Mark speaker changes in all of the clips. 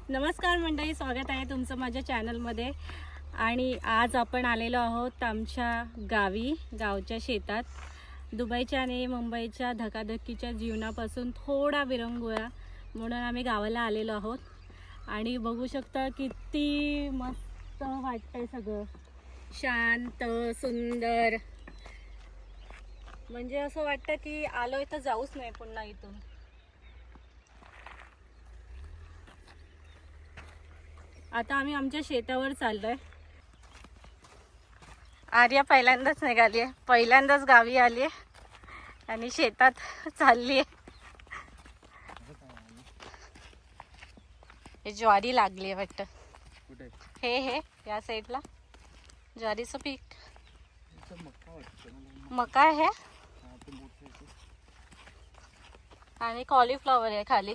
Speaker 1: नमस्कार मंडळी, स्वागत आहे तुमचं माझ्या चॅनलमध्ये. आणि आज आपण आलेलो आहोत आमच्या गावच्या शेतात. दुबईच्या आणि मुंबईच्या धकाधकीच्या जीवनापासून थोडा विरंगुळा म्हणून आम्ही गावाला आलेलो आहोत. आणि बघू शकता किती मस्त वाटतंय, सगळं शांत सुंदर. म्हणजे असं वाटतं की आलोय तर जाऊच नाही पुन्हा इथून. आता आम्ही आमच्या शेतावर चाललोय. आर्या पहिल्यांदाच निघाली आहे, पहिल्यांदाच गावी आली आहे आणि शेतात चालली आहे. हे ज्वारी लागली आहे वाटतं. हे या साईडला ज्वारीचं पीक. मका आहे आणि कॉलीफ्लॉवर आहे खाली.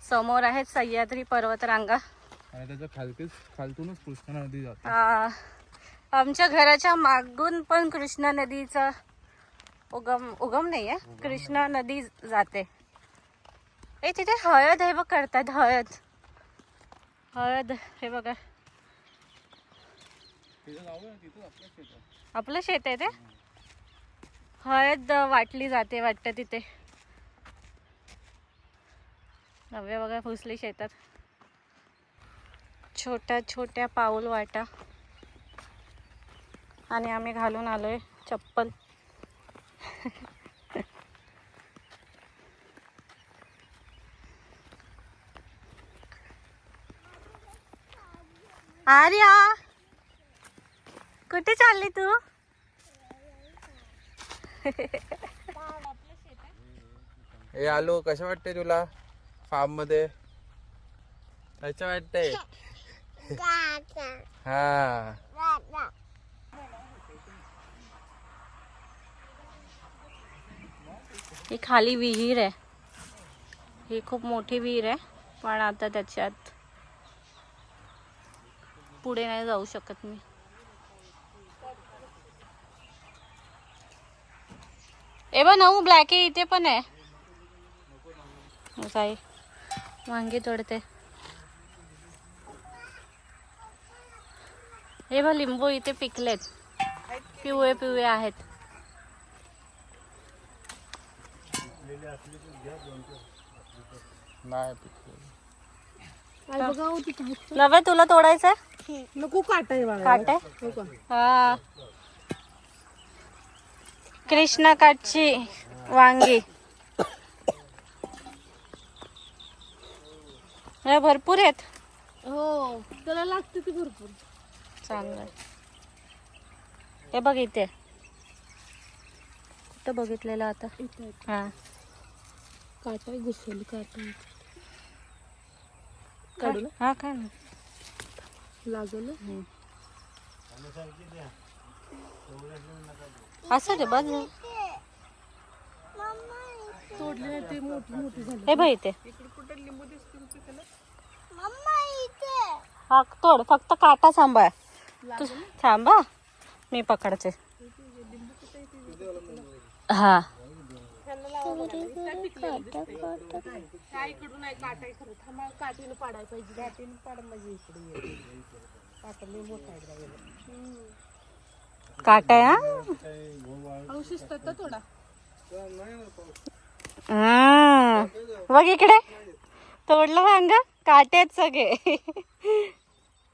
Speaker 1: समोर आहेत सह्याद्री पर्वतरांगा
Speaker 2: आणि त्याच्या खालतूनच कृष्णा नदी जाते.
Speaker 1: आमच्या घराच्या मागून पण कृष्णा नदीचा उगम नाही आहे, कृष्णा नदी जाते. ए तिथे हळद हे बघ करतात, हळद हे बघा. आपलं शेत आहे ते. हळद वाटली जाते वाटतं तिथे. नव्या बघा फुसली शेतात, छोट्या छोट्या पाऊल वाटा. आणि आम्ही घालून आलोय चप्पल. आर्या कुठे चालली तू?
Speaker 2: हे आलो, कसं वाटतंय तुला फार्म मध्ये? कसं वाटतंय? हा,
Speaker 1: ही खाली विहीर आहे. ही खूप मोठी विहीर आहे, पण आता त्याच्यात पुढे नाही जाऊ शकत मी. ए बा नऊ ब्लॅक आहे, इथे पण आहे. काय वांगी तोडते. हे बघ लिंबू इथे पिकलेत, पिवळे पिवळे आहेत. नव्हे तुला तोडायचं
Speaker 3: नको. काटाय
Speaker 1: काट आहे. हा, कृष्णा काठची वांगी भरपूर आहेत.
Speaker 3: हो, त्याला लागते ती भरपूर.
Speaker 1: चांगलं. हे बघ इथे कुठं बघितलेलं आता. हा,
Speaker 3: काटाय घुसवली काटाय.
Speaker 1: हा काय ना
Speaker 3: लागल
Speaker 1: असं रे बस.
Speaker 3: तोडले ते मोठी मोठी झाली.
Speaker 1: हे बघ इथे. हा तोड, फक्त काटा सांभाळ. तू थांबा, मी पकडते. हा
Speaker 3: काठीनं पाडायला पाहिजे. काठीनं पाड म्हणजे इकडे काटले मोठा
Speaker 1: काटा आहे.
Speaker 3: शिजतात थोडा.
Speaker 1: बघ इकडे तोडलं वांग, काटे आहेत सगळे.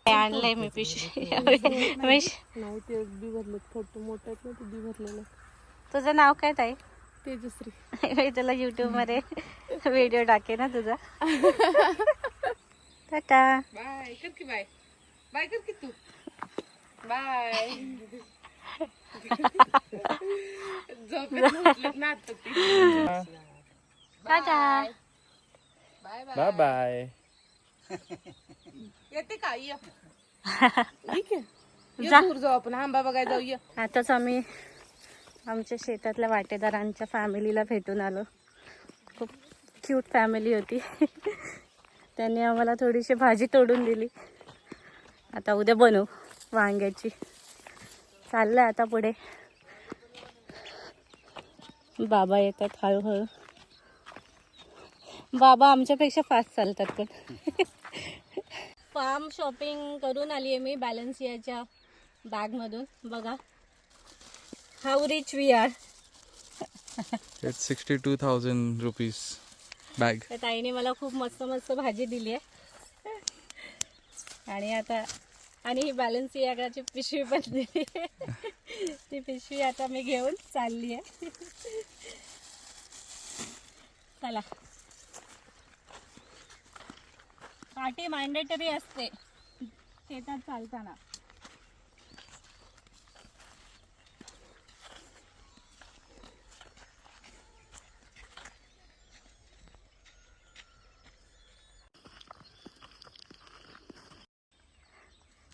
Speaker 1: आणलंय मी पिशवी.
Speaker 3: नाही ते बी भरले, फोटो मोठा आहेत ना, ते बी भरलेलं.
Speaker 1: तुझं नाव काय ताई?
Speaker 3: तेजश्री.
Speaker 1: मी तुला युट्यूब मध्ये व्हिडिओ टाके ना तुझा. टाटा.
Speaker 3: बाय कर की, बाय बाय कर की तू. बाय.
Speaker 1: टाटा.
Speaker 2: Bye bye.
Speaker 3: येते का? ठीक आहे, दूर जाऊ आपण, आंबा बघायला जाऊया.
Speaker 1: आताच आम्ही आमच्या शेतातल्या वाटेदारांच्या फॅमिलीला भेटून आलो. खूप क्यूट फॅमिली होती. त्यांनी आम्हाला थोडीशी भाजी तोडून दिली. आता उद्या बनवू वांग्याची. चाललंय आता पुढे. बाबा येतात हळूहळू. बाबा आमच्यापेक्षा फास्ट चालतात पण. फार्म शॉपिंग करून आली आहे मी बॅलन्सियाच्या बॅगमधून. बघा how rich we are.
Speaker 2: It's 62,000 rupees bag.
Speaker 1: तर ताईने मला खूप मस्त मस्त भाजी दिली आहे. आणि ही बॅलन्सियाची पिशवी पण दिली आहे. ती पिशवी आता मी घेऊन चालली आहे. चला. काठी मॅन्डेटरी असते शेतात चालताना.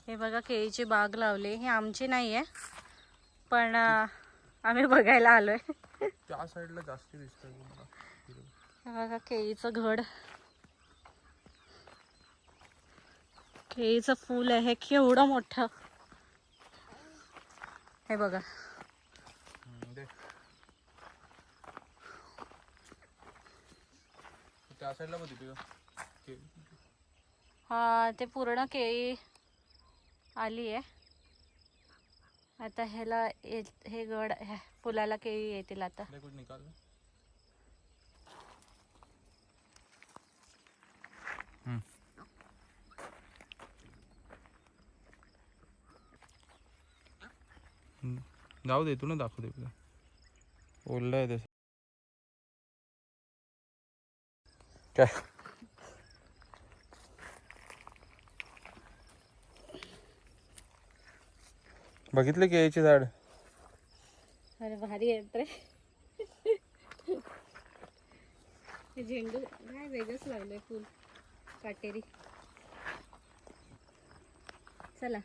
Speaker 1: हे बघा केळीची बाग लावली. ही आमची नाही आहे पण आम्ही बघायला आलोय.
Speaker 2: त्या साईडला जास्त दिसतंय.
Speaker 1: हे बघा केळीचं घड. केळीचं फूल आहे केवढं मोठं. हे बघा.
Speaker 2: त्या साईडला बघ.
Speaker 1: हा ते पूर्ण केळी आली आहे. आता ह्याला हे गड फुलाला केळी येतील आता.
Speaker 2: जाऊ दे, तू ना दाखवू दे. ओललं आहे तसं काय. बघितलं केळीचे झाड.
Speaker 1: अरे भारी येत रे. झेंडू काय वेगळंच लागलंय फुल काटेरी. चला.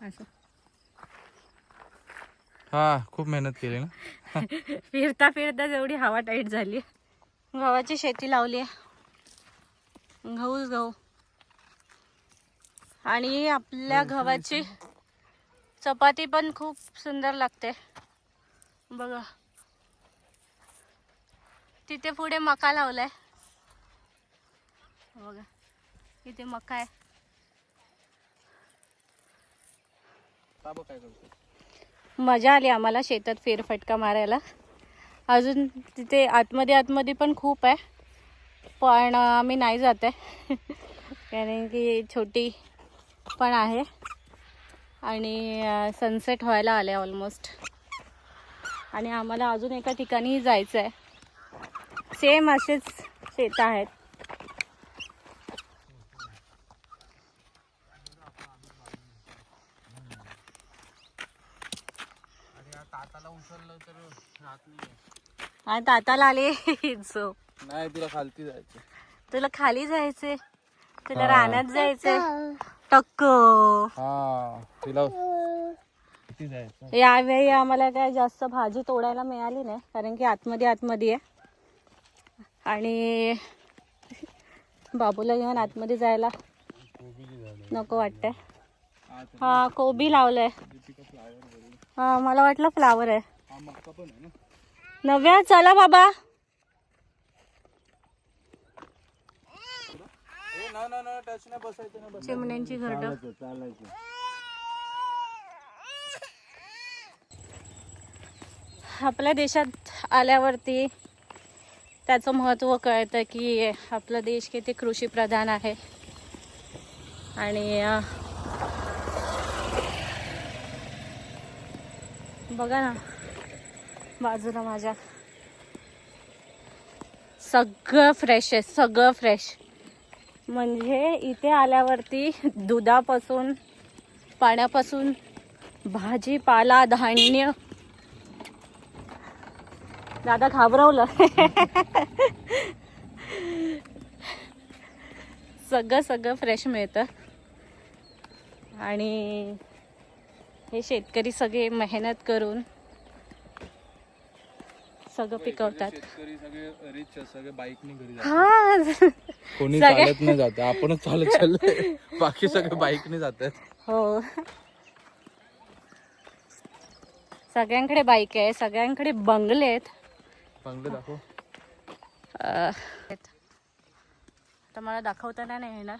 Speaker 1: असं
Speaker 2: हा खूप मेहनत केली ना.
Speaker 1: फिरता फिरता जेवढी हवा टाईट झाली. गव्हाची शेती लावली आहे. गहूच गहू. आणि आपल्या गव्हाची चपाती पण खूप सुंदर लागते. बघा तिथे पुढे मका लावलाय. बघा इथे मका आहे. मजा आली आम्हाला शेतात फेरफटका मारायला. अजून तिथे आतमध्ये पण खूप आहे पण आम्ही नाही जात आहे. कारण की छोटी पण आहे आणि सनसेट व्हायला आले ऑलमोस्ट. आणि आम्हाला अजून एका ठिकाणी जायचं आहे. सेम असेच शेत आहेत. आणि ताताला आले झोप.
Speaker 2: नाही तुला खालती जायचं.
Speaker 1: तुला खाली जायचे. तुला रानात जायचंय. टक्क.
Speaker 2: तिला
Speaker 1: यावेळी आम्हाला काय जास्त भाजी तोडायला मिळाली नाही कारण की आतमध्ये आहे. आणि बाबूला घेऊन आतमध्ये जायला नको वाटतंय. हा कोबी लावलंय. हा मला वाटलं फ्लावर आहे. नव्या चला बाबा. चिमण्यांची घरटं. आपल्या देशात आल्यावरती त्याचं महत्त्व कळतं की आपला देश किती कृषीप्रधान आहे. आणि बघा ना बाजूला माझ्या सगळं फ्रेश आहे. सगळं फ्रेश. म्हणजे इथे आल्यावरती दुधापासून पाण्यापासून भाजीपाला धान्य. दादा घाबरवलं. सगळं फ्रेश मिळतं. आणि हे शेतकरी सगळे मेहनत करून सगळं पिकवतात.
Speaker 2: शेतकरी सगळे रिच सगळे बाईकने घरी जातात.
Speaker 1: हा
Speaker 2: कोणी
Speaker 1: सगळे-
Speaker 2: चालत नाही जात, आपणच चालत चाललंय. बाकी सगळे बाईकने जातात.
Speaker 1: हो, सगळ्यांकडे बाईक आहे, सगळ्यांकडे बंगले आहेत.
Speaker 2: बंगले दाखव.
Speaker 1: आता मला दाखवताना नाही येणार.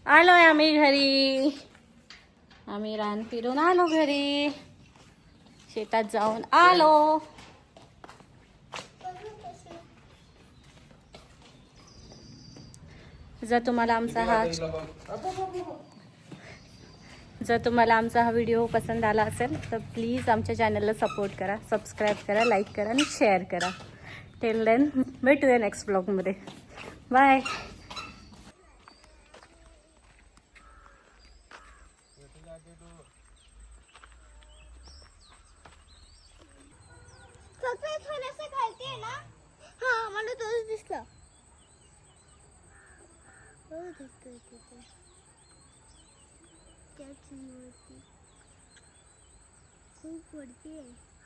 Speaker 1: आलोय आम्ही घरी. आम्ही रान फिरून आलो घरी. शेतात जाऊन आलो. जर तुम्हाला आमचा हा व्हिडिओ पसंत आला असेल तर प्लीज आमच्या चॅनलला सपोर्ट करा, सबस्क्राईब करा, लाईक करा आणि शेअर करा. टिल देन भेटूया नेक्स्ट ब्लॉगमध्ये. बाय.
Speaker 3: हा मला तोच दिसला. हो दिसतोय तिथे त्याची मूर्ती खूप वरती आहे.